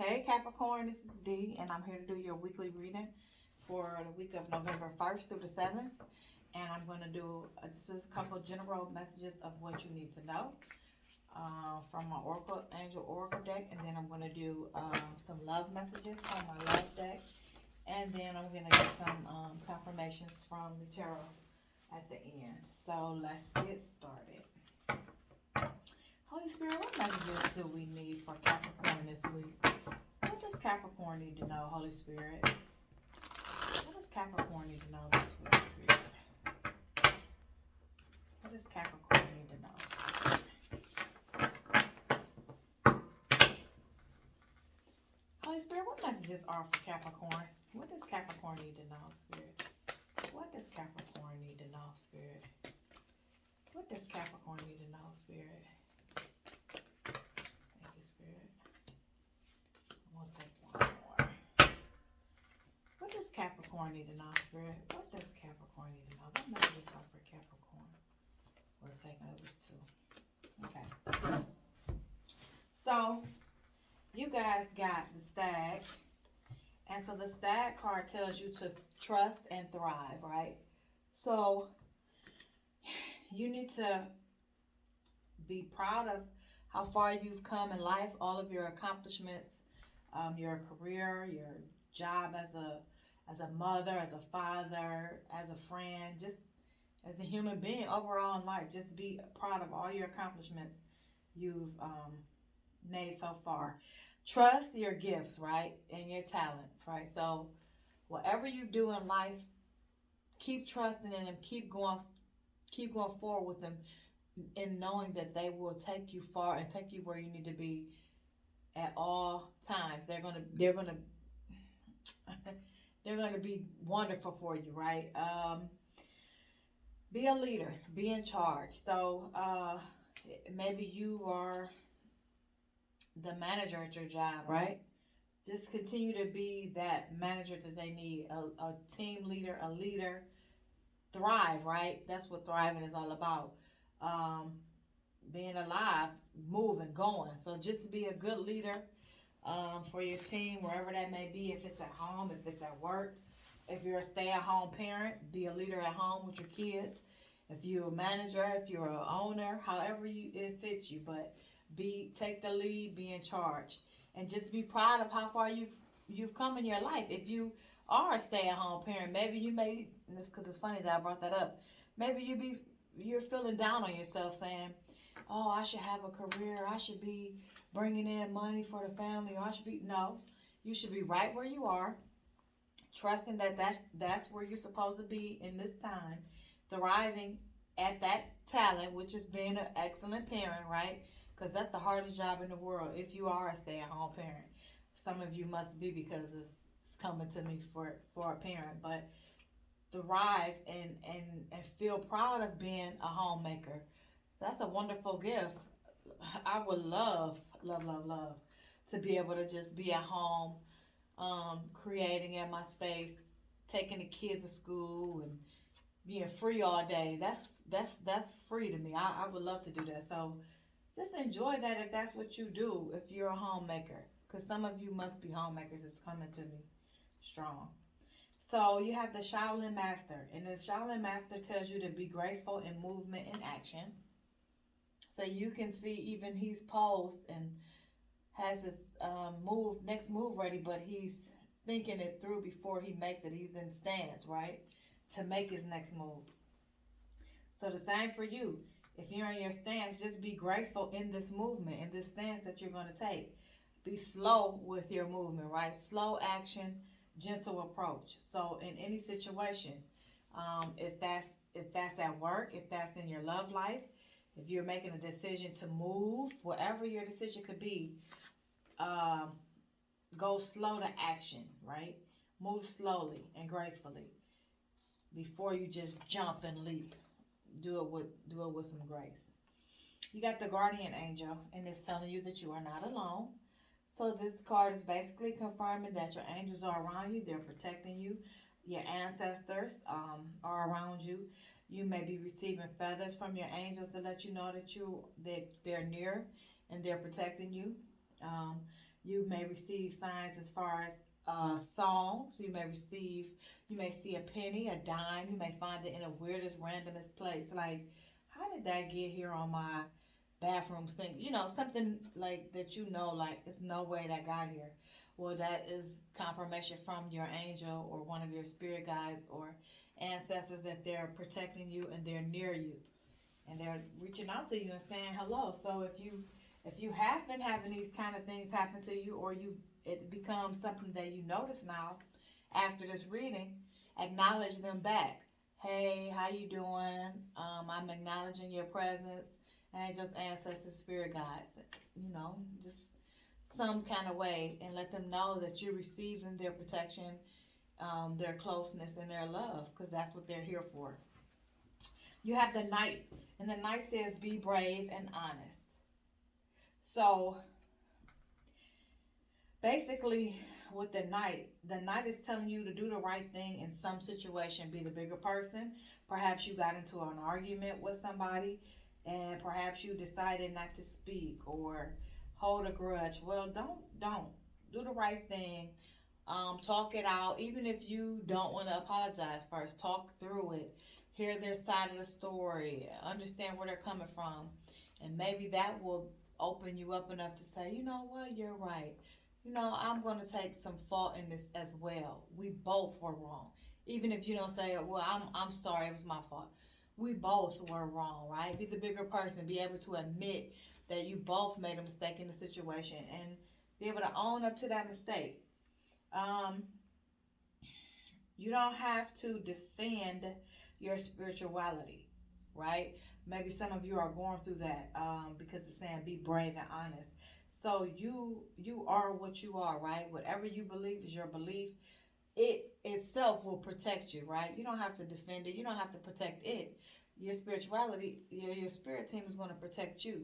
Hey Capricorn, this is D, and I'm here to do your weekly reading for the week of November 1st through the 7th. And I'm going to do just a couple general messages of what you need to know from my Oracle Angel Oracle deck. And then I'm going to do some love messages from my love deck. And then I'm going to get some confirmations from the tarot at the end. So let's get started. Holy Spirit, what messages do we need for Capricorn this week? What does Capricorn need to know, Holy Spirit? What does Capricorn need to know this week, Spirit? What does Capricorn need to know? Holy Spirit, what messages are for Capricorn? What does Capricorn need to know, Spirit? What does Capricorn need to know, Spirit? What does Capricorn need to know, Spirit? Thank you, Spirit. We'll take one more. What does Capricorn need to know, Spirit? What does Capricorn need to know? What messages are for Capricorn? We'll take those two. Okay. So, you guys got the Stag. And so the Stag card tells you to trust and thrive, right? So, you need to be proud of how far you've come in life, all of your accomplishments, your career, your job as a mother, as a father, as a friend, just as a human being overall in life. Just be proud of all your accomplishments you've made so far. Trust your gifts, right, and your talents, right. So whatever you do in life, keep trusting in them, keep going forward with them, in knowing that they will take you far and take you where you need to be at all times. They're gonna be wonderful for you, right? Be a leader, be in charge. So maybe you are the manager at your job, right? Just continue to be that manager that they need, a team leader, a leader. Thrive, right? That's what thriving is all about. Um, Being alive, moving, going. So just be a good leader for your team, wherever that may be. If it's at home, if it's at work, if you're a stay-at-home parent, be a leader at home with your kids. If you're a manager, if you're an owner, however it fits you, but take the lead, be in charge, and just be proud of how far you've come in your life. If you are a stay-at-home parent, maybe you may. And it's because it's funny that I brought that up. Maybe you're feeling down on yourself, saying, "Oh, I should have a career. I should be bringing in money for the family. Or I should be." No, you should be right where you are, trusting that that's where you're supposed to be in this time, thriving at that talent, which is being an excellent parent, right? Because that's the hardest job in the world if you are a stay-at-home parent. Some of you must be, because it's coming to me for a parent, but thrive and feel proud of being a homemaker. So that's a wonderful gift. I would love to be able to just be at home, creating in my space, taking the kids to school, and being free all day. That's free to me. I would love to do that. So just enjoy that if that's what you do. If you're a homemaker, because some of you must be homemakers. It's coming to me strong. So you have the Shaolin Master, and the Shaolin Master tells you to be graceful in movement and action. So you can see even he's posed and has his next move ready, but he's thinking it through before he makes it. He's in stance, right, to make his next move. So the same for you. If you're in your stance, just be graceful in this movement, in this stance that you're going to take. Be slow with your movement, right? Slow action, gentle approach. So in any situation, if that's at work, if that's in your love life, if you're making a decision to move, whatever your decision could be, um, go slow to action, right? Move slowly and gracefully before you just jump and leap. Do it with some grace. You got the guardian angel, and it's telling you that you are not alone. So this card is basically confirming that your angels are around you. They're protecting you. Your ancestors are around you. You may be receiving feathers from your angels to let you know that they're near and they're protecting you. Um, You may receive signs as far as songs. You may see a penny, a dime. You may find it in a weirdest, randomest place. Like, how did that get here on my bathroom sink? Something like that. Like it's no way that got here. Well, that is confirmation from your angel or one of your spirit guides or ancestors that they're protecting you and they're near you and they're reaching out to you and saying hello. So if you have been having these kind of things happen to you, or it becomes something that you notice now after this reading, acknowledge them back. Hey, how you doing? I'm acknowledging your presence, and just ancestors, spirit guides. Just some kind of way, and let them know that you're receiving their protection, their closeness, and their love, because that's what they're here for. You have the Knight, and the Knight says, "Be brave and honest." So basically, with the Knight is telling you to do the right thing in some situation. Be the bigger person. Perhaps you got into an argument with somebody, and perhaps you decided not to speak or hold a grudge. Well, don't do the right thing. Talk it out, even if you don't want to apologize first. Talk through it. Hear their side of the story. Understand where they're coming from, and maybe that will open you up enough to say, you know what, you're right. I'm going to take some fault in this as well. We both were wrong. Even if you don't say, well, I'm sorry, it was my fault. We both were wrong, right? Be the bigger person. Be able to admit that you both made a mistake in the situation and be able to own up to that mistake. Um, you don't have to defend your spirituality, right? Maybe some of you are going through that because it's saying be brave and honest. So you are what you are, right? Whatever you believe is your belief. It itself will protect you, right? You don't have to defend it. You don't have to protect it. Your spirituality, your spirit team is going to protect you.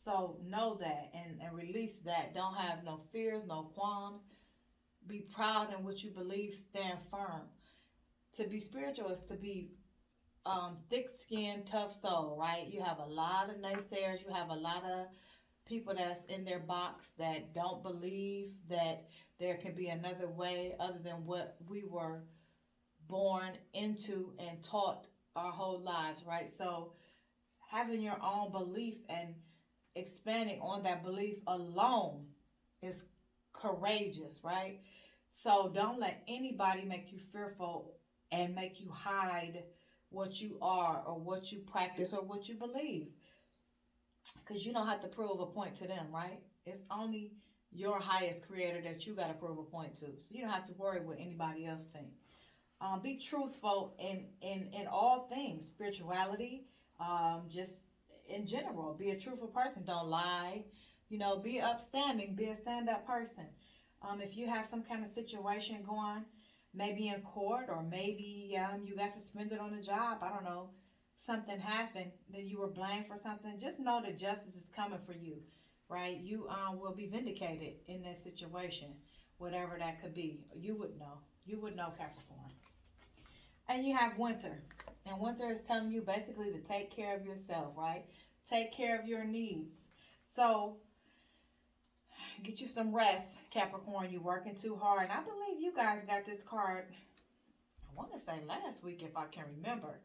So know that and release that. Don't have no fears, no qualms. Be proud in what you believe. Stand firm. To be spiritual is to be thick skinned, tough soul, right? You have a lot of naysayers. You have a lot of people that's in their box that don't believe that there can be another way other than what we were born into and taught our whole lives, right? So having your own belief and expanding on that belief alone is courageous, right? So don't let anybody make you fearful and make you hide what you are or what you practice or what you believe. Because you don't have to prove a point to them, right? It's only your highest creator that you got to prove a point to. So you don't have to worry what anybody else thinks. Be truthful in all things, spirituality, just in general. Be a truthful person. Don't lie. Be upstanding. Be a stand-up person. If you have some kind of situation going, maybe in court or maybe you got suspended on the job, I don't know, something happened that you were blamed for something, just know that justice is coming for you, right? You will be vindicated in that situation, whatever that could be. You would know. You would know, Capricorn. And you have winter. And winter is telling you basically to take care of yourself, right? Take care of your needs. So get you some rest, Capricorn. You're working too hard. And I believe you guys got this card, I want to say last week if I can remember.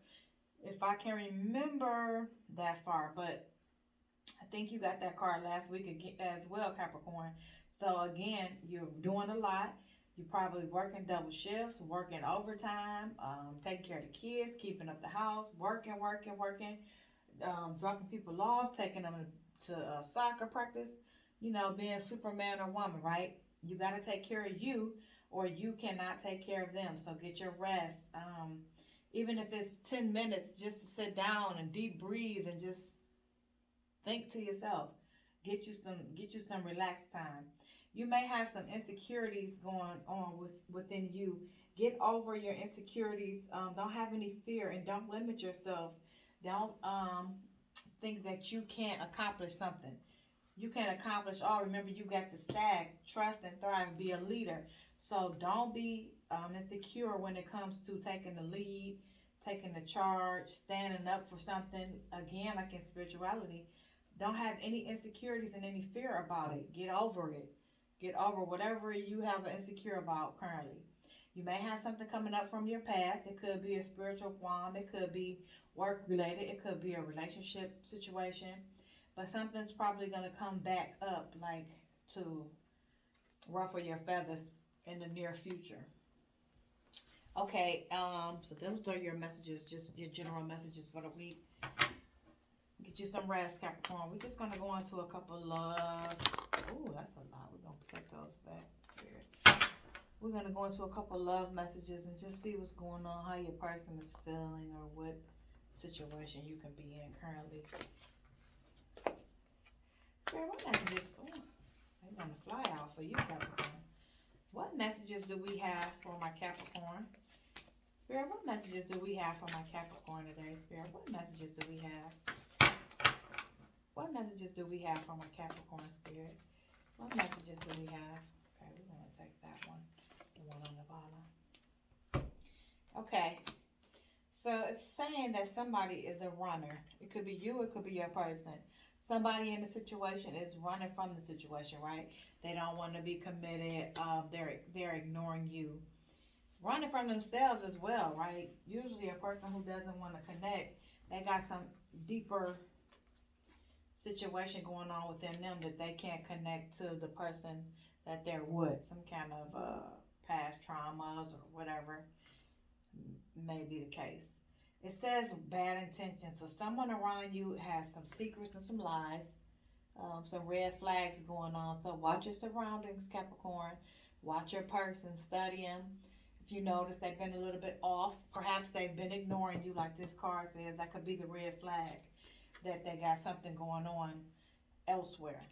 If I can remember that far. But I think you got that card last week as well, Capricorn. So again, you're doing a lot. You're probably working double shifts, working overtime, taking care of the kids, keeping up the house, working, dropping people off, taking them to soccer practice, being Superman or woman, right? You got to take care of you or you cannot take care of them. So get your rest. Even if it's 10 minutes just to sit down and deep breathe and just think to yourself. Get you some relaxed time. You may have some insecurities going on within you. Get over your insecurities. Don't have any fear and don't limit yourself. Don't think that you can't accomplish something. You can accomplish all. Remember, you got the Stag. Trust and thrive. Be a leader. So don't be insecure when it comes to taking the lead, taking the charge, standing up for something. Again, like in spirituality, don't have any insecurities and any fear about it. Get over it. Get over whatever you have an insecure about currently. You may have something coming up from your past. It could be a spiritual qualm. It could be work related. It could be a relationship situation. But something's probably going to come back up, like to ruffle your feathers in the near future. Okay, so those are your messages, just your general messages for the week. Get you some rest, Capricorn. We're just gonna go into a couple of. Oh, that's a lot. We're gonna put those back, Spirit. We're gonna go into a couple love messages and just see what's going on, how your person is feeling, or what situation you can be in currently. Spirit, what messages? Oh, they're gonna fly out for you, Capricorn. What messages do we have for my Capricorn? Spirit, what messages do we have for my Capricorn today, Spirit? What messages do we have? What messages do we have for my Capricorn, Spirit? What messages do we have? Okay, we're going to take that one, the one on the bottom. Okay, so it's saying that somebody is a runner. It could be you, it could be your person. Somebody in the situation is running from the situation, right? They don't want to be committed. They're ignoring you. Running from themselves as well, right? Usually a person who doesn't want to connect, they got some deeper situation going on within them that they can't connect to the person that they're with. Some kind of past traumas or whatever may be the case. It says bad intentions. So someone around you has some secrets and some lies, some red flags going on. So watch your surroundings, Capricorn. Watch your person, study them. If you notice they've been a little bit off, perhaps they've been ignoring you, like this card says, that could be the red flag that they got something going on elsewhere.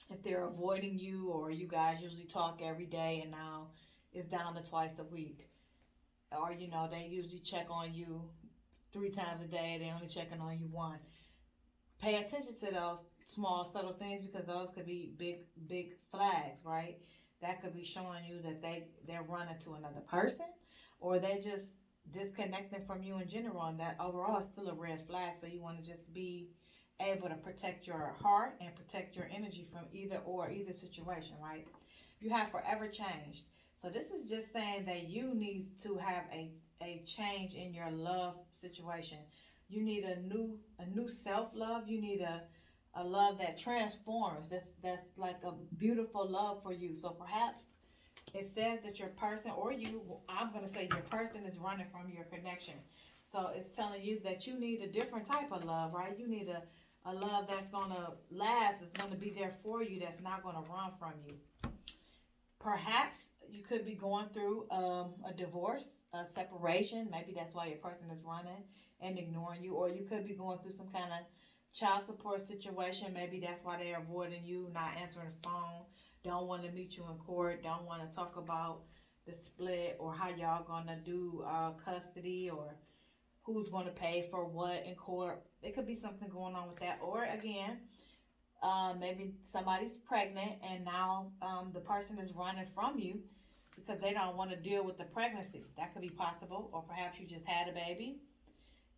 If they're avoiding you, or you guys usually talk every day and now it's down to twice a week, or they usually check on you 3 times a day, they only checking on you one. Pay attention to those small subtle things, because those could be big flags, right? That could be showing you that they're running to another person, or they're just disconnecting from you in general, and that overall is still a red flag. So you want to just be able to protect your heart and protect your energy from either situation, right? You have forever changed. So this is just saying that you need to have a change in your love situation. You need a new self-love. You need a love that transforms. That's like a beautiful love for you. So perhaps it says that your person, or you, I'm going to say your person, is running from your connection. So it's telling you that you need a different type of love, right? You need a love that's going to last, that's going to be there for you, that's not going to run from you. Perhaps you could be going through a divorce, a separation. Maybe that's why your person is running and ignoring you. Or you could be going through some kind of child support situation. Maybe that's why they're avoiding you, not answering the phone, don't want to meet you in court, don't want to talk about the split or how y'all gonna do custody, or who's going to pay for what in court. It could be something going on with that. Or again, maybe somebody's pregnant and now the person is running from you because they don't want to deal with the pregnancy. That could be possible. Or perhaps you just had a baby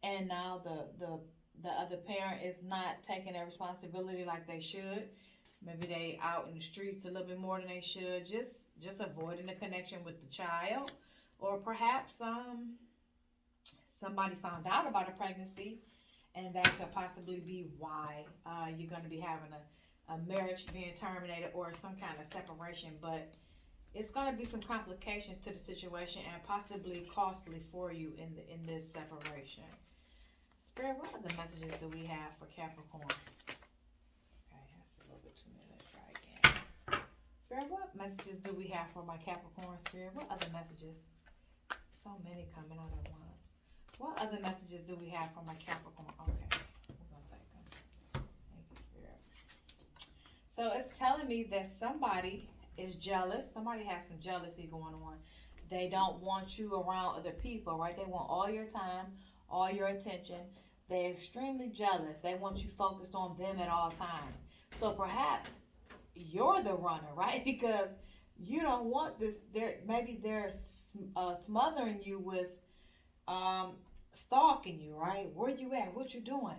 and now the other parent is not taking their responsibility like they should. Maybe they out in the streets a little bit more than they should, just avoiding the connection with the child. Or perhaps somebody found out about a pregnancy, and that could possibly be why you're going to be having a marriage being terminated or some kind of separation. But it's going to be some complications to the situation and possibly costly for you in this separation. Spirit, what other messages do we have for Capricorn? Okay, that's a little bit too many. Let's try again. Spirit, what messages do we have for my Capricorn? Spirit, what other messages? So many coming out at once. What other messages do we have for my Capricorn? Okay, we're going to take them. Thank you, Spirit. So it's telling me that somebody is jealous. Somebody has some jealousy going on. They don't want you around other people, right? They want all your time, all your attention. They're extremely jealous. They want you focused on them at all times. So perhaps you're the runner, right? Because you don't want this. Maybe they're smothering you with stalking you, right? Where you at? What you doing?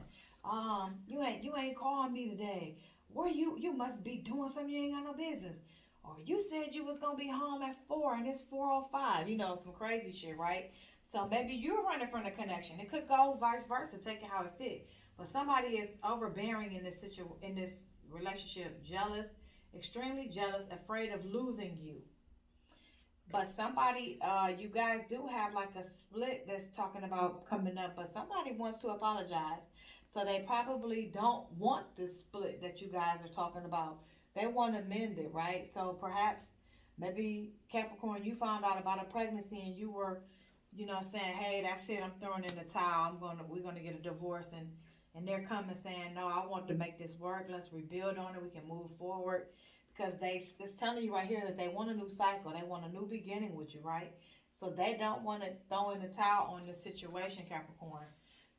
You ain't calling me today. Where you must be doing something you ain't got no business. Or you said you was gonna be home at 4 and it's 4:05. You know, some crazy shit, right? So maybe you're running from the connection. It could go vice versa, take it how it fit. But somebody is overbearing in in this relationship, jealous, extremely jealous, afraid of losing you. But somebody, you guys do have like a split that's talking about coming up, but somebody wants to apologize. So they probably don't want this split that you guys are talking about. They want to mend it, right? So perhaps maybe Capricorn, you found out about a pregnancy and you were, saying, hey, that's it, I'm throwing in the towel. We're gonna get a divorce, and they're coming saying, no, I want to make this work. Let's rebuild on it. We can move forward because it's telling you right here that they want a new cycle. They want a new beginning with you, right? So they don't want to throw in the towel on the situation, Capricorn.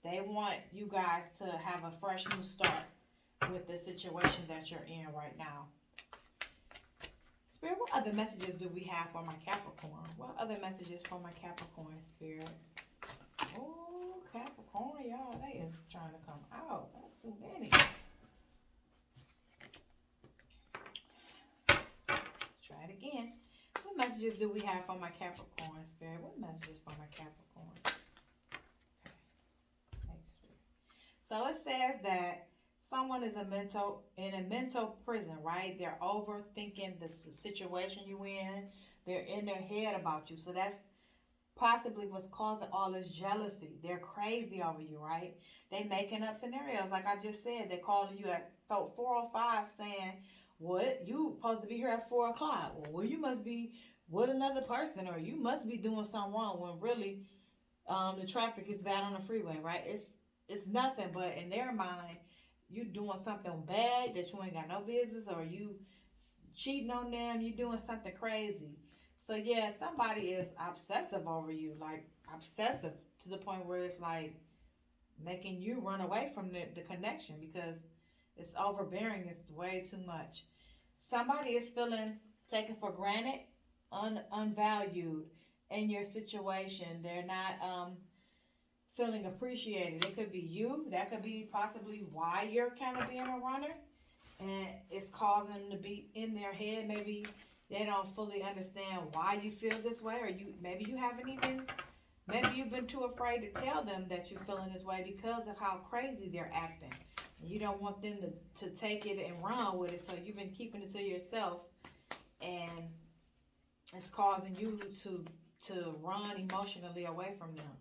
They want you guys to have a fresh new start with the situation that you're in right now. Spirit, what other messages do we have for my Capricorn? What other messages for my Capricorn, Spirit? Oh, Capricorn, y'all, they is trying to come out. That's too many. Try it again. What messages do we have for my Capricorn, Spirit? What messages for my Capricorn? Okay. Thanks, Spirit. So it says that someone is in a mental prison, right? They're overthinking the situation you in. They're in their head about you. So that's possibly what's causing all this jealousy. They're crazy over you, right? They making up scenarios. Like I just said, they're calling you at 4:05 saying, what? You supposed to be here at 4 o'clock. Well, you must be with another person, or you must be doing something wrong when really the traffic is bad on the freeway, right? It's nothing, but in their mind, you doing something bad that you ain't got no business, or you cheating on them, you doing something crazy. So yeah, somebody is obsessive over you, like obsessive to the point where it's like making you run away from the connection because it's overbearing. It's way too much. Somebody is feeling taken for granted, unvalued in your situation. They're not feeling appreciated. It could be you. That could be possibly why you're kind of being a runner, and it's causing them to be in their head. Maybe they don't fully understand why you feel this way, or maybe you haven't even. Maybe you've been too afraid to tell them that you're feeling this way because of how crazy they're acting. You don't want them to take it and run with it, so you've been keeping it to yourself, and it's causing you to run emotionally away from them.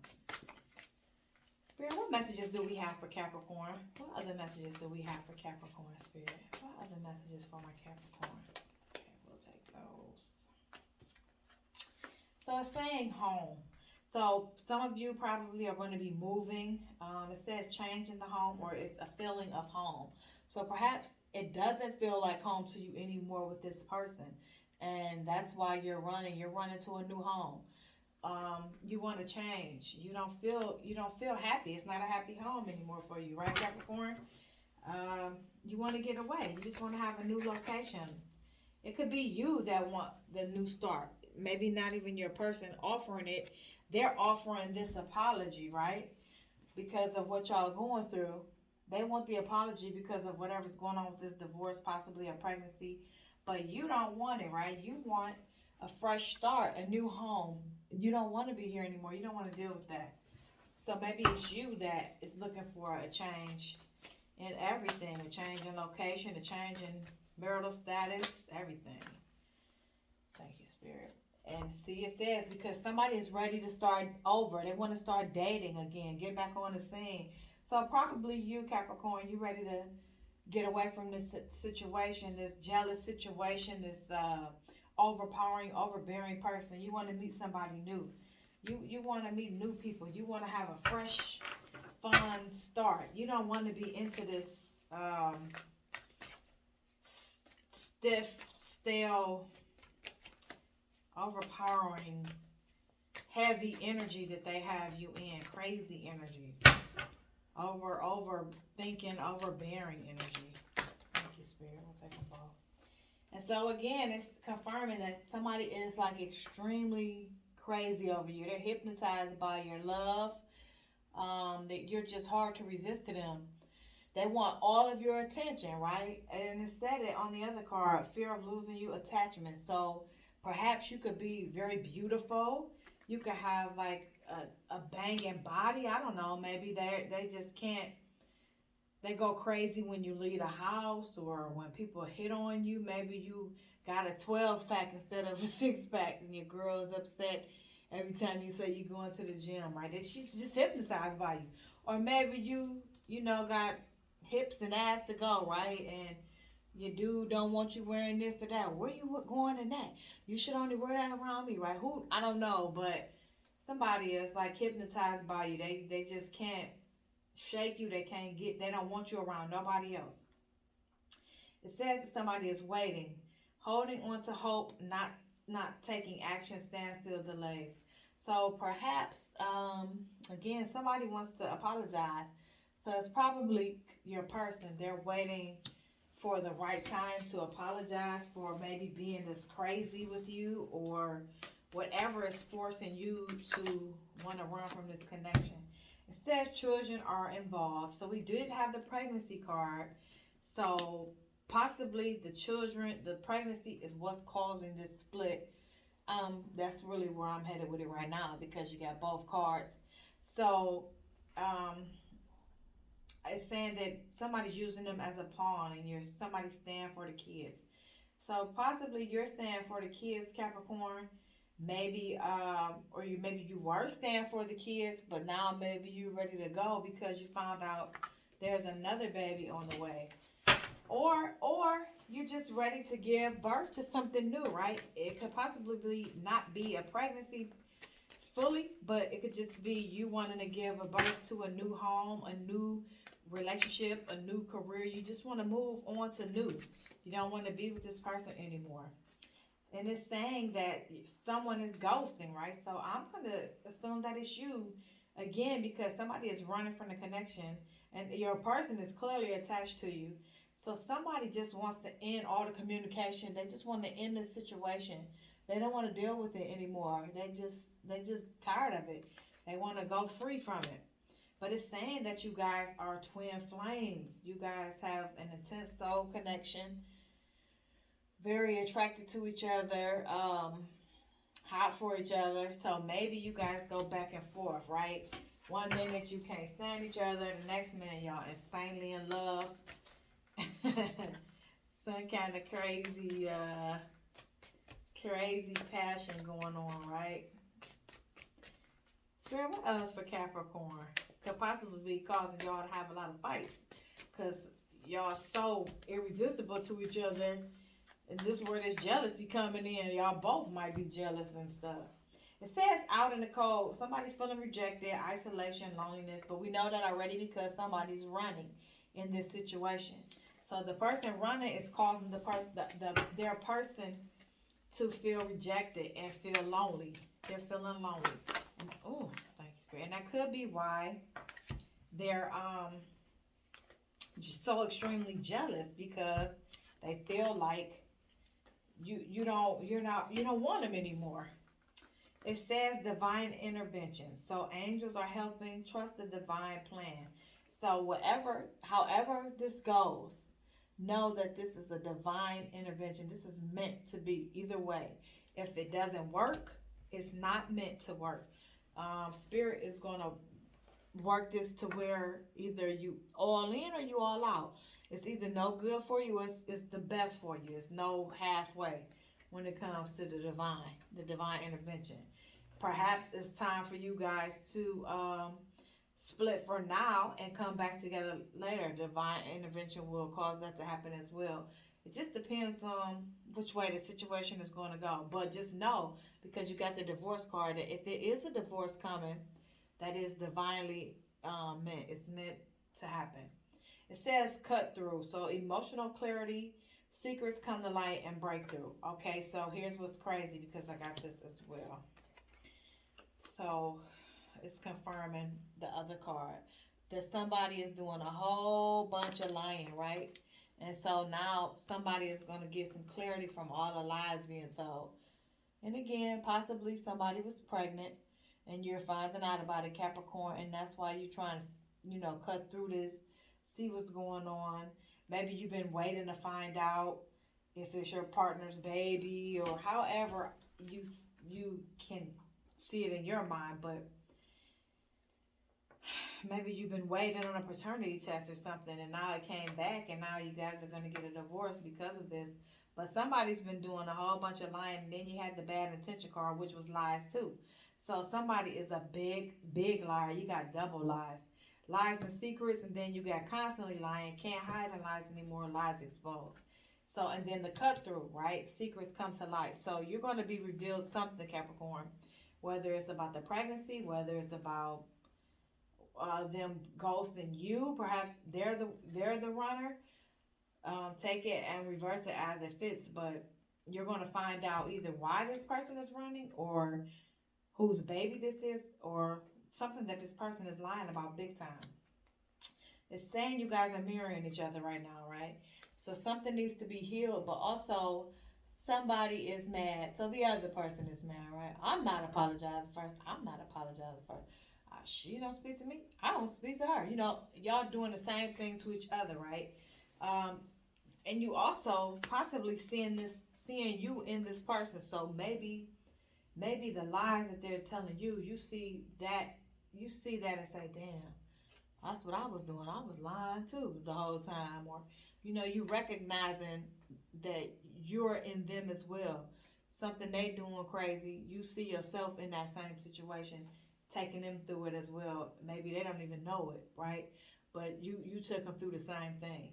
Spirit, what messages do we have for Capricorn? What other messages do we have for Capricorn, Spirit? What other messages for my Capricorn? Okay, we'll take those. So it's saying home. So some of you probably are going to be moving. It says change in the home, or it's a feeling of home. So perhaps it doesn't feel like home to you anymore with this person, and that's why you're running. You're running to a new home. You want to change. You don't feel happy. It's not a happy home anymore for you, right, Capricorn? You want to get away. You just want to have a new location. It could be you that want the new start. Maybe not even your person offering it. They're offering this apology, right? Because of what y'all going through. They want the apology because of whatever's going on with this divorce, possibly a pregnancy. But you don't want it, right? You want a fresh start, a new home. You don't want to be here anymore. You don't want to deal with that. So maybe it's you that is looking for a change in everything, a change in location, a change in marital status, everything. Thank you, Spirit. And see, it says because somebody is ready to start over. They want to start dating again, get back on the scene. So probably you, Capricorn, you ready to get away from this situation, this jealous situation, this overpowering, overbearing person. You want to meet somebody new. You want to meet new people. You want to have a fresh, fun start. You don't want to be into this stiff, stale, overpowering, heavy energy that they have you in. Crazy energy. Over thinking, overbearing energy. Thank you, Spirit. We'll take them both. And so again, it's confirming that somebody is like extremely crazy over you. They're hypnotized by your love. That you're just hard to resist to them. They want all of your attention, right? And it said it on the other card, fear of losing you, attachment. So perhaps you could be very beautiful. You could have like a banging body. I don't know. Maybe they just can't. They go crazy when you leave the house or when people hit on you. Maybe you got a 12 pack instead of a 6 pack, and your girl is upset every time you say you're going to the gym, right? She's just hypnotized by you. Or maybe got hips and ass to go, right? And your dude don't want you wearing this or that. Where you going in that? You should only wear that around me, right? Who? I don't know, but somebody is like hypnotized by you. They just can't shake you. They can't get. They don't want you around nobody else. It says that somebody is waiting, holding on to hope, not taking action, standstill, delays. So perhaps, again, somebody wants to apologize. So it's probably your person. They're waiting for the right time to apologize for maybe being this crazy with you, or whatever is forcing you to want to run from this connection. It says children are involved. So we did have the pregnancy card. So possibly the children, the pregnancy is what's causing this split. That's really where I'm headed with it right now, because you got both cards. So um, it's saying that somebody's using them as a pawn, and you're somebody stand for the kids. So possibly you're standing for the kids, Capricorn. Maybe or maybe you were standing for the kids, but now maybe you're ready to go because you found out there's another baby on the way. Or you're just ready to give birth to something new, right? It could possibly not be a pregnancy fully, but it could just be you wanting to give a birth to a new home, a new relationship, a new career. You just want to move on to new. You don't want to be with this person anymore. And it's saying that someone is ghosting, right? So I'm going to assume that it's you again, because somebody is running from the connection, and your person is clearly attached to you. So somebody just wants to end all the communication. They just want to end the situation. They don't want to deal with it anymore. They just tired of it. They want to go free from it. But it's saying that you guys are twin flames. You guys have an intense soul connection, very attracted to each other, hot for each other. So maybe you guys go back and forth, right? One minute you can't stand each other, the next minute y'all insanely in love. Some kind of crazy passion going on, right? Spirit, what else for Capricorn? Could possibly be causing y'all to have a lot of fights, because y'all so irresistible to each other. And this where there's jealousy coming in. Y'all both might be jealous and stuff. It says out in the cold, somebody's feeling rejected, isolation, loneliness. But we know that already because somebody's running in this situation. So the person running is causing their person to feel rejected and feel lonely. They're feeling lonely. Oh, thank you, Spirit. And that could be why they're just so extremely jealous, because they feel like you don't want them anymore. It says divine intervention. So angels are helping. Trust the divine plan. So however this goes, know that this is a divine intervention. This is meant to be either way. If it doesn't work, it's not meant to work. Spirit is going to work this to where either you all in or you all out. It's either no good for you, or it's the best for you. It's no halfway when it comes to the divine intervention. Perhaps it's time for you guys to split for now and come back together later. Divine intervention will cause that to happen as well. It just depends on which way the situation is going to go. But just know, because you got the divorce card, that if it is a divorce coming, that is divinely meant. It's meant to happen. It says cut through. So emotional clarity, secrets come to light, and breakthrough. Okay, so here's what's crazy, because I got this as well. So it's confirming the other card, that somebody is doing a whole bunch of lying, right? And so now somebody is going to get some clarity from all the lies being told. And again, possibly somebody was pregnant and you're finding out about a Capricorn, and that's why you're trying to, cut through this see what's going on. Maybe you've been waiting to find out if it's your partner's baby or however you you can see it in your mind, but maybe you've been waiting on a paternity test or something and now it came back and now you guys are going to get a divorce because of this. But somebody's been doing a whole bunch of lying, and then you had the bad intention card, which was lies too. So somebody is a big liar. You got double lies. Lies and secrets, and then you got constantly lying, can't hide the lies anymore, lies exposed. So, and then the cut through, right? Secrets come to light. So you're going to be revealed something, Capricorn, whether it's about the pregnancy, whether it's about them ghosting you. Perhaps they're the runner. Take it and reverse it as it fits, but you're going to find out either why this person is running or whose baby this is or something that this person is lying about big time. It's saying you guys are mirroring each other right now, right? So something needs to be healed, but also somebody is mad. So the other person is mad, right? I'm not apologizing first. I'm not apologizing first. She don't speak to me. I don't speak to her. Y'all doing the same thing to each other, right? Um, and you also possibly seeing you in this person. So maybe the lies that they're telling you, you see that and say, damn, that's what I was doing. I was lying too the whole time. Or, you recognizing that you're in them as well. Something they doing crazy. You see yourself in that same situation, taking them through it as well. Maybe they don't even know it, right? But you took them through the same thing.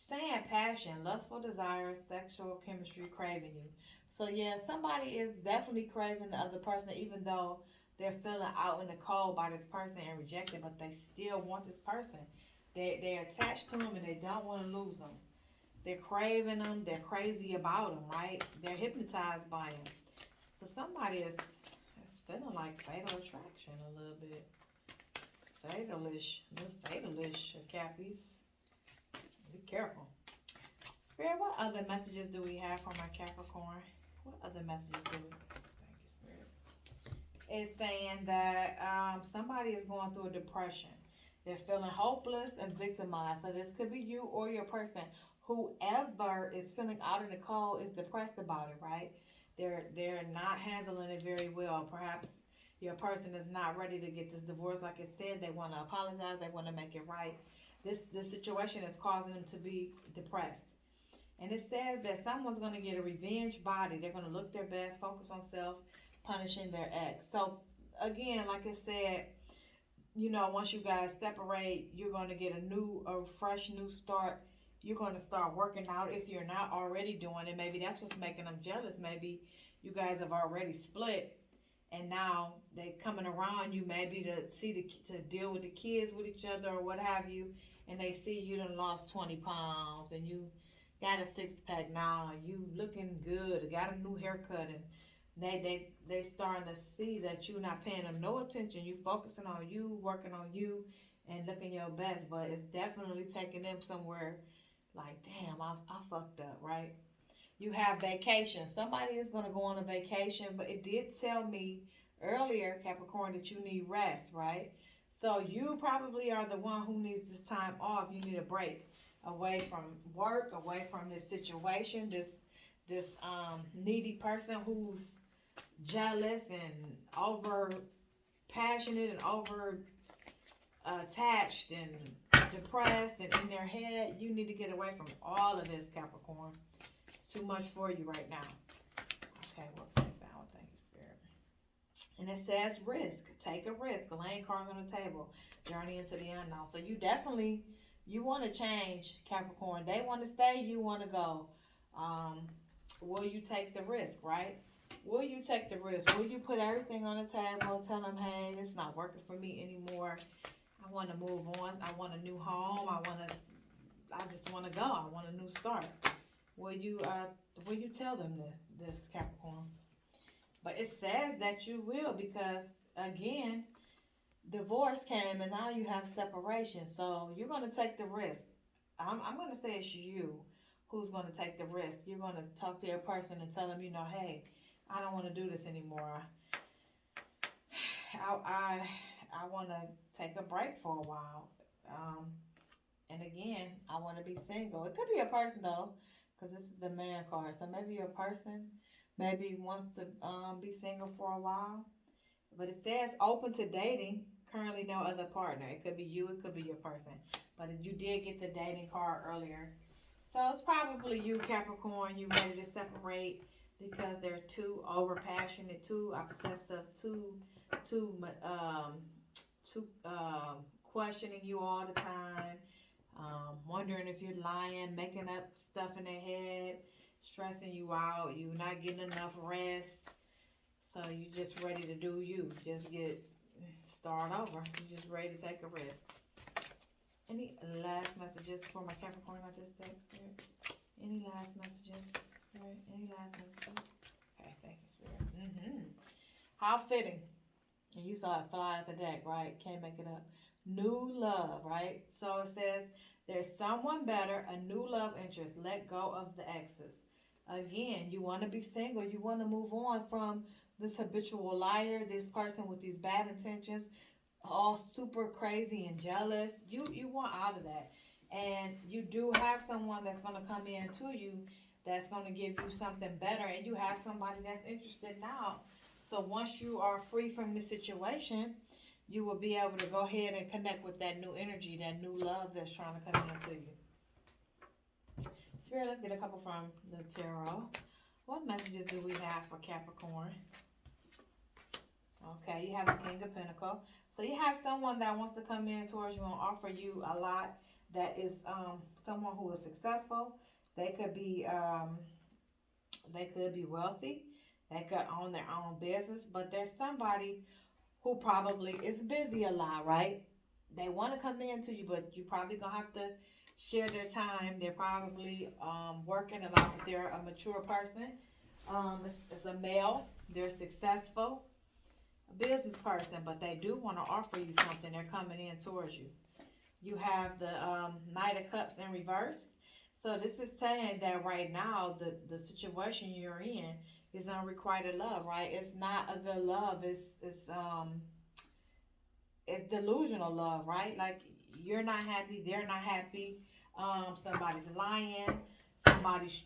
Saying passion, lustful desires, sexual chemistry, craving you. So yeah, somebody is definitely craving the other person, even though they're feeling out in the cold by this person and rejected, but they still want this person. They're attached to them and they don't want to lose them. They're craving them. They're crazy about them, right? They're hypnotized by them. So somebody is feeling like fatal attraction a little bit. It's fatalish, fatalish, Cappies. Be careful. Spirit, what other messages do we have for my Capricorn? What other messages do we? Thank you, Spirit. It's saying that somebody is going through a depression. They're feeling hopeless and victimized. So this could be you or your person. Whoever is feeling out in the cold is depressed about it, right? They're not handling it very well. Perhaps your person is not ready to get this divorce. Like it said, they want to apologize. They want to make it right. This situation is causing them to be depressed. And it says that someone's going to get a revenge body. They're going to look their best, focus on self, punishing their ex. So, again, like I said, once you guys separate, you're going to get a fresh new start. You're going to start working out if you're not already doing it. Maybe that's what's making them jealous. Maybe you guys have already split and now they coming around you maybe to deal with the kids with each other or what have you, and they see you done lost 20 pounds and you got a six-pack now, you looking good, got a new haircut, and they starting to see that you're not paying them no attention. You focusing on you, working on you, and looking your best, but it's definitely taking them somewhere like, damn, I fucked up, right? You have vacation. Somebody is going to go on a vacation, but it did tell me earlier, Capricorn, that you need rest, right? So you probably are the one who needs this time off. You need a break away from work, away from this situation, this needy person who's jealous and over passionate and over attached and depressed and in their head. You need to get away from all of this, Capricorn. Too much for you right now. Okay, we'll take that one. Thank you, Spirit. And it says risk. Take a risk. Laying cards on the table. Journey into the unknown. So you want to change, Capricorn. They want to stay. You want to go. Will you take the risk, right? Will you take the risk? Will you put everything on the table? Tell them, hey, it's not working for me anymore. I want to move on. I want a new home. I just want to go. I want a new start. Will you tell them this, Capricorn? But it says that you will, because again, divorce came and now you have separation. So you're going to take the risk. I'm going to say it's you who's going to take the risk. You're going to talk to your person and tell them, hey, I don't want to do this anymore. I want to take a break for a while. And again, I want to be single. It could be a person though, because this is the man card. So maybe a person maybe wants to be single for a while. But it says open to dating. Currently no other partner. It could be you, it could be your person. But you did get the dating card earlier. So it's probably you, Capricorn. You ready to separate because they're too over passionate, too obsessive, too too questioning you all the time, wondering if you're lying, making up stuff in their head, stressing you out. You're not getting enough rest, so you just ready to do you. Just start over. You just ready to take a risk. Any last messages for my Capricorn I just texted? Any last messages? Spirit? Any last messages? Okay, thank you, Spirit. How fitting. And you saw it fly at the deck, right? Can't make it up. New love, right? So it says there's someone better, a new love interest. Let go of the exes. Again, you want to be single. You want to move on from this habitual liar, this person with these bad intentions, all super crazy and jealous. You want out of that. And you do have someone that's going to come in to you that's going to give you something better. And you have somebody that's interested now. So once you are free from this situation, you will be able to go ahead and connect with that new energy, that new love that's trying to come into you. Spirit, let's get a couple from the tarot. What messages do we have for Capricorn? Okay, you have the King of Pentacles. So you have someone that wants to come in towards you and offer you a lot. That is someone who is successful. They could be wealthy. They could own their own business. But there's somebody who probably is busy a lot, right? They want to come in to you, but you probably gonna have to share their time. They're probably working a lot, but they're a mature person. It's a male. They're successful. A business person, but they do want to offer you something. They're coming in towards you. You have the Knight of Cups in reverse. So this is saying that right now, the situation you're in is unrequited love, right? It's not a good love. It's delusional love, right? Like you're not happy, they're not happy. Somebody's lying. Somebody's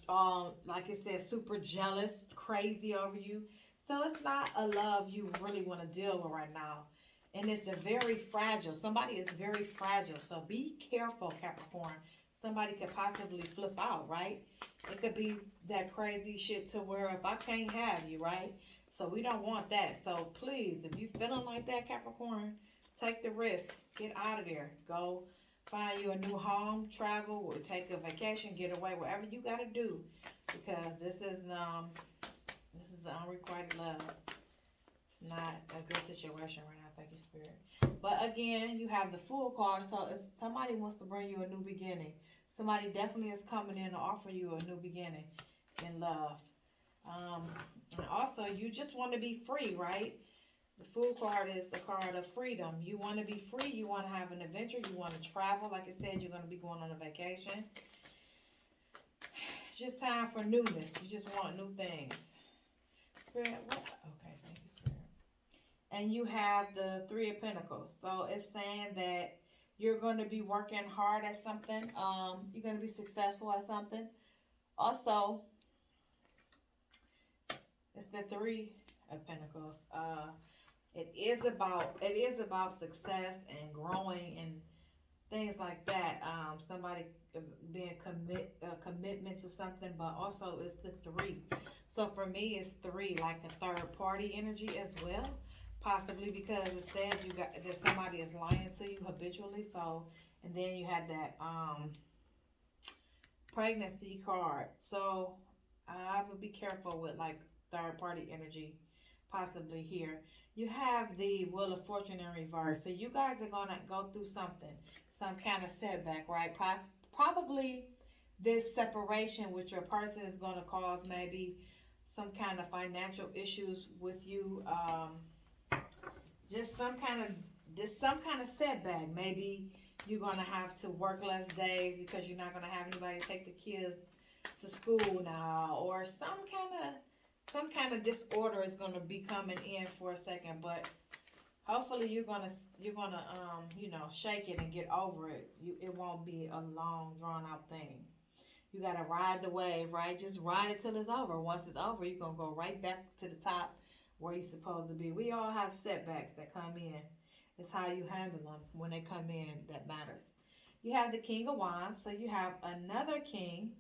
like it says, super jealous, crazy over you. So it's not a love you really want to deal with right now. And it's a very fragile. Somebody is very fragile. So be careful, Capricorn. Somebody could possibly flip out, right? It could be that crazy shit to where if I can't have you, right? So we don't want that. So please, if you feeling like that, Capricorn, take the risk. Get out of there. Go find you a new home, travel, or take a vacation, get away, whatever you got to do. Because this is unrequited love. It's not a good situation right now. Thank you, Spirit. But again, you have the Fool card, so it's somebody wants to bring you a new beginning. Somebody definitely is coming in to offer you a new beginning in love. And also, you just want to be free, right? The Fool card is a card of freedom. You want to be free. You want to have an adventure. You want to travel. Like I said, you're going to be going on a vacation. It's just time for newness. You just want new things. Spirit, what? Okay, thank you, Spirit. And you have the Three of Pentacles. So it's saying that you're going to be working hard at something. You're going to be successful at something. Also, it's the Three of Pentacles. It is about success and growing and things like that. Somebody being commitment to something, but also it's the three. So for me, it's three, like a third party energy as well, possibly because it says that somebody is lying to you habitually. So, and then you had that pregnancy card. So I would be careful with like third party energy, possibly here. You have the Wheel of Fortune in reverse. So you guys are gonna go through something, some kind of setback, right? Probably this separation with your person is going to cause maybe some kind of financial issues with you. Just some kind of setback. Maybe you're going to have to work less days because you're not going to have anybody to take the kids to school now, or some kind of disorder is going to be coming in for a second. But Hopefully you're gonna shake it and get over it. It won't be a long drawn out thing. You gotta ride the wave, right? Just ride it till it's over. Once it's over, you're gonna go right back to the top where you're supposed to be. We all have setbacks that come in. It's how you handle them when they come in that matters. You have the King of Wands, so you have another king,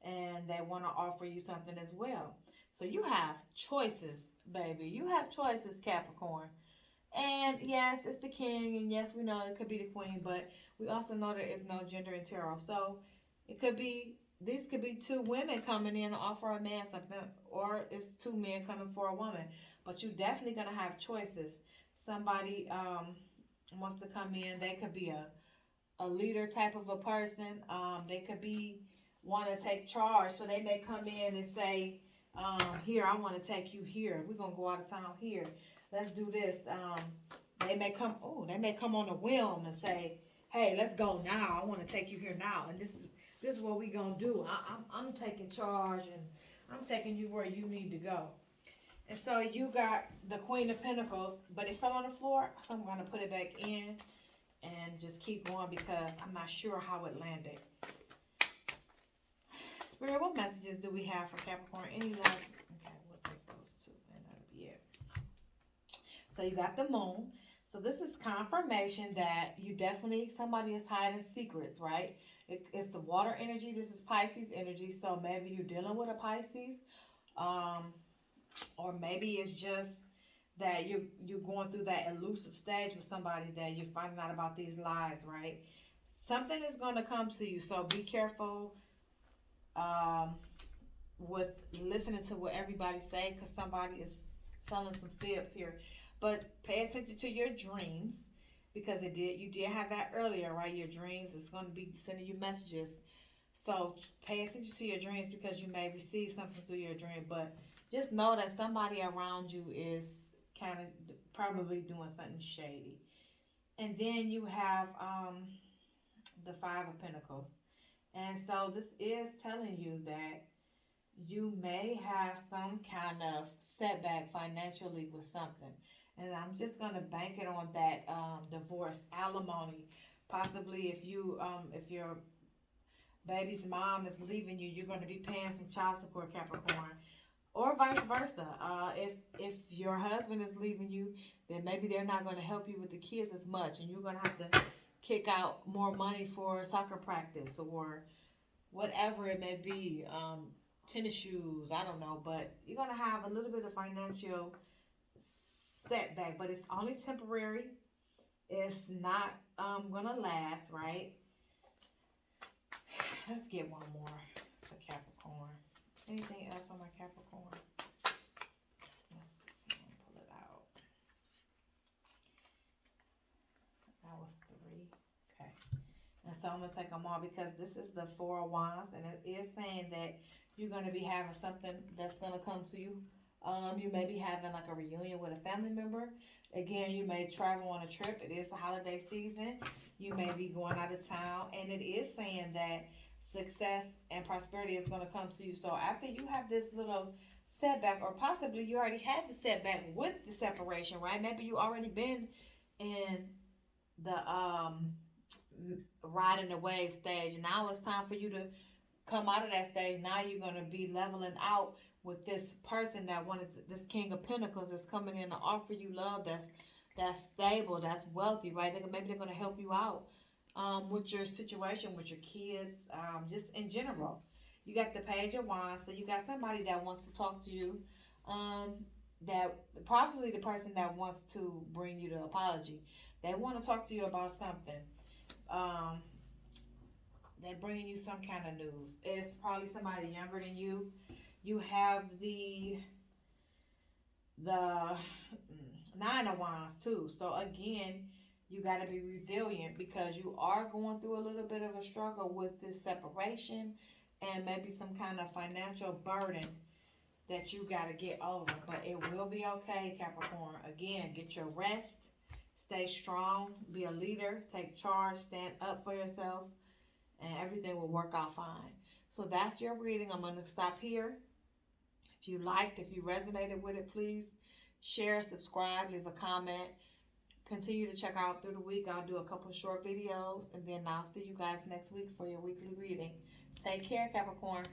and they want to offer you something as well. So you have choices, baby. You have choices, Capricorn. And yes, it's the king, and yes, we know it could be the queen, but we also know that it's no gender in tarot. So it could be these could be two women coming in to offer a man something, or it's two men coming for a woman. But you definitely gonna have choices. Somebody wants to come in. They could be a leader type of a person. They could be want to take charge, so they may come in and say, "Here, I want to take you here. We're gonna go out of town here. Let's do this." They may come. Oh, they may come on a whim and say, "Hey, let's go now. I want to take you here now, and this is what we gonna do. I'm taking charge, and I'm taking you where you need to go." And so you got the Queen of Pentacles, but it fell on the floor, so I'm gonna put it back in and just keep going because I'm not sure how it landed. Spirit, what messages do we have for Capricorn? Any love? Okay, we'll take those two, and that'll be it. So you got the moon. So this is confirmation that you definitely, somebody is hiding secrets, right? It's the water energy. This is Pisces energy. So maybe you're dealing with a Pisces. Um, or maybe it's just that you're going through that elusive stage with somebody that you're finding out about these lies, right? Something is going to come to you, so be careful um, with listening to what everybody say, because somebody is telling some fibs here. But pay attention to your dreams, because you did have that earlier, right? Your dreams is going to be sending you messages. So pay attention to your dreams, because you may receive something through your dream. But just know that somebody around you is kind of probably doing something shady. And then you have the Five of Pentacles. And so this is telling you that you may have some kind of setback financially with something. And I'm just gonna bank it on that divorce, alimony. Possibly if your baby's mom is leaving you, you're gonna be paying some child support, Capricorn. Or vice versa. If your husband is leaving you, then maybe they're not gonna help you with the kids as much, and you're gonna have to kick out more money for soccer practice or whatever it may be, tennis shoes, I don't know, but you're gonna have a little bit of financial setback, but it's only temporary. It's not gonna last, right? Let's get one more for Capricorn. Anything else on my Capricorn? Let's see, pull it out. That was 3. Okay. And so I'm going to take them all, because this is the Four of Wands, and it is saying that you're going to be having something that's going to come to you. You may be having like a reunion with a family member. Again, you may travel on a trip. It is the holiday season. You may be going out of town, and it is saying that success and prosperity is going to come to you. So after you have this little setback, or possibly you already had the setback with the separation, right? Maybe you already been in the riding the wave stage. Now it's time for you to come out of that stage. Now you're going to be leveling out with this person that this King of Pentacles is coming in to offer you love that's stable, that's wealthy, right? Maybe they're going to help you out with your situation, with your kids, just in general. You got the Page of Wands, so you got somebody that wants to talk to you. That probably the person that wants to bring you the apology. They want to talk to you about something. Um, they're bringing you some kind of news. It's probably somebody younger than you. You have the Nine of Wands too. So again, you got to be resilient, because you are going through a little bit of a struggle with this separation, and maybe some kind of financial burden that you got to get over. But it will be okay, Capricorn. Again, get your rest. Stay strong. Be a leader. Take charge. Stand up for yourself. And everything will work out fine. So that's your reading. I'm going to stop here. If you liked, if you resonated with it, please share, subscribe, leave a comment. continue to check out through the week. I'll do a couple short videos, and then I'll see you guys next week for your weekly reading. Take care, Capricorn.